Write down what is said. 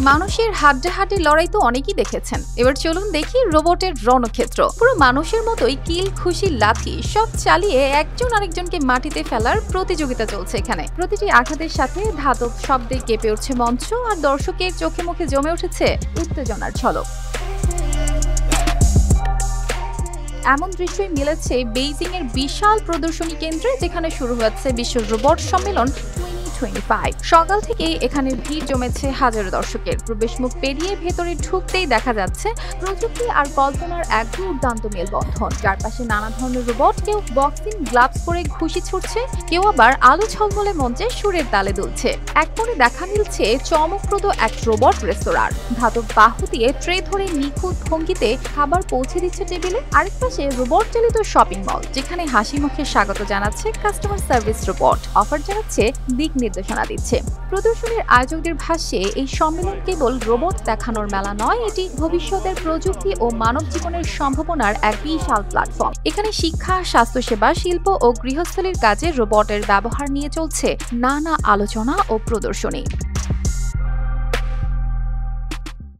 মানুষের হাড্ডাহাড্ডি লড়াই তো অনেকেই দেখেছেন, এবার চলুন দেখি রোবটের রণক্ষেত্র। পুরো মানুষের মতোই কিল, খুশি, লাথি সব চালিয়ে একজন আরেকজনকে মাটিতে ফেলার প্রতিযোগিতা চলছে এখানে। প্রতিটি আঘাতের সাথে ধাতব শব্দে কেঁপে উঠছে মঞ্চ, আর দর্শকের চোখে মুখে জমে উঠেছে উত্তেজনার ঝলক। এমন দৃশ্যই মিলেছে বেইজিং এর বিশাল প্রদর্শনী কেন্দ্রে, যেখানে শুরু হয়েছে বিশ্ব রোবট সম্মেলন 2025। সকাল থেকেই এখানে ভিড় জমেছে হাজারো দর্শকের। প্রবেশমুখ পেরিয়ে ভেতরে ঢুকতেই দেখা যাচ্ছে প্রযুক্তি আর কল্পনার এক দুর্দান্ত মেলবন্ধন। চারপাশে নানা ধরনের রোবট, কেউ বক্সিং গ্লাভস পরে ঘুষি ছুটছে, কেউ আবার আলো ঝলমলে মঞ্চে সুরের তালে দুলছে। এক কোণে দেখা মিলছে চমকপ্রদ এক রোবট রেস্তোরাঁর, ধাতব বাহু দিয়ে ট্রে ধরে নিখুঁত ভঙ্গিতে খাবার পৌঁছে দিচ্ছে টেবিলে। আরেক পাশে রোবট চালিত শপিং মল, যেখানে হাসি মুখে স্বাগত জানাচ্ছে কাস্টমার সার্ভিস রোবট, অফার জানাচ্ছে, দিক নির্দেশনা দিচ্ছে। প্রদর্শনীর আয়োজকদের ভাষ্যে এই সম্মেলন কেবল রোবট দেখানোর মেলা নয়, এটি ভবিষ্যতের প্রযুক্তি ও মানব জীবনের সম্ভাবনার এক বিশাল প্ল্যাটফর্ম। এখানে শিক্ষা, স্বাস্থ্যসেবা, শিল্প ও গৃহস্থলীর কাজে রোবটের ব্যবহার নিয়ে চলছে নানা আলোচনা ও প্রদর্শনী।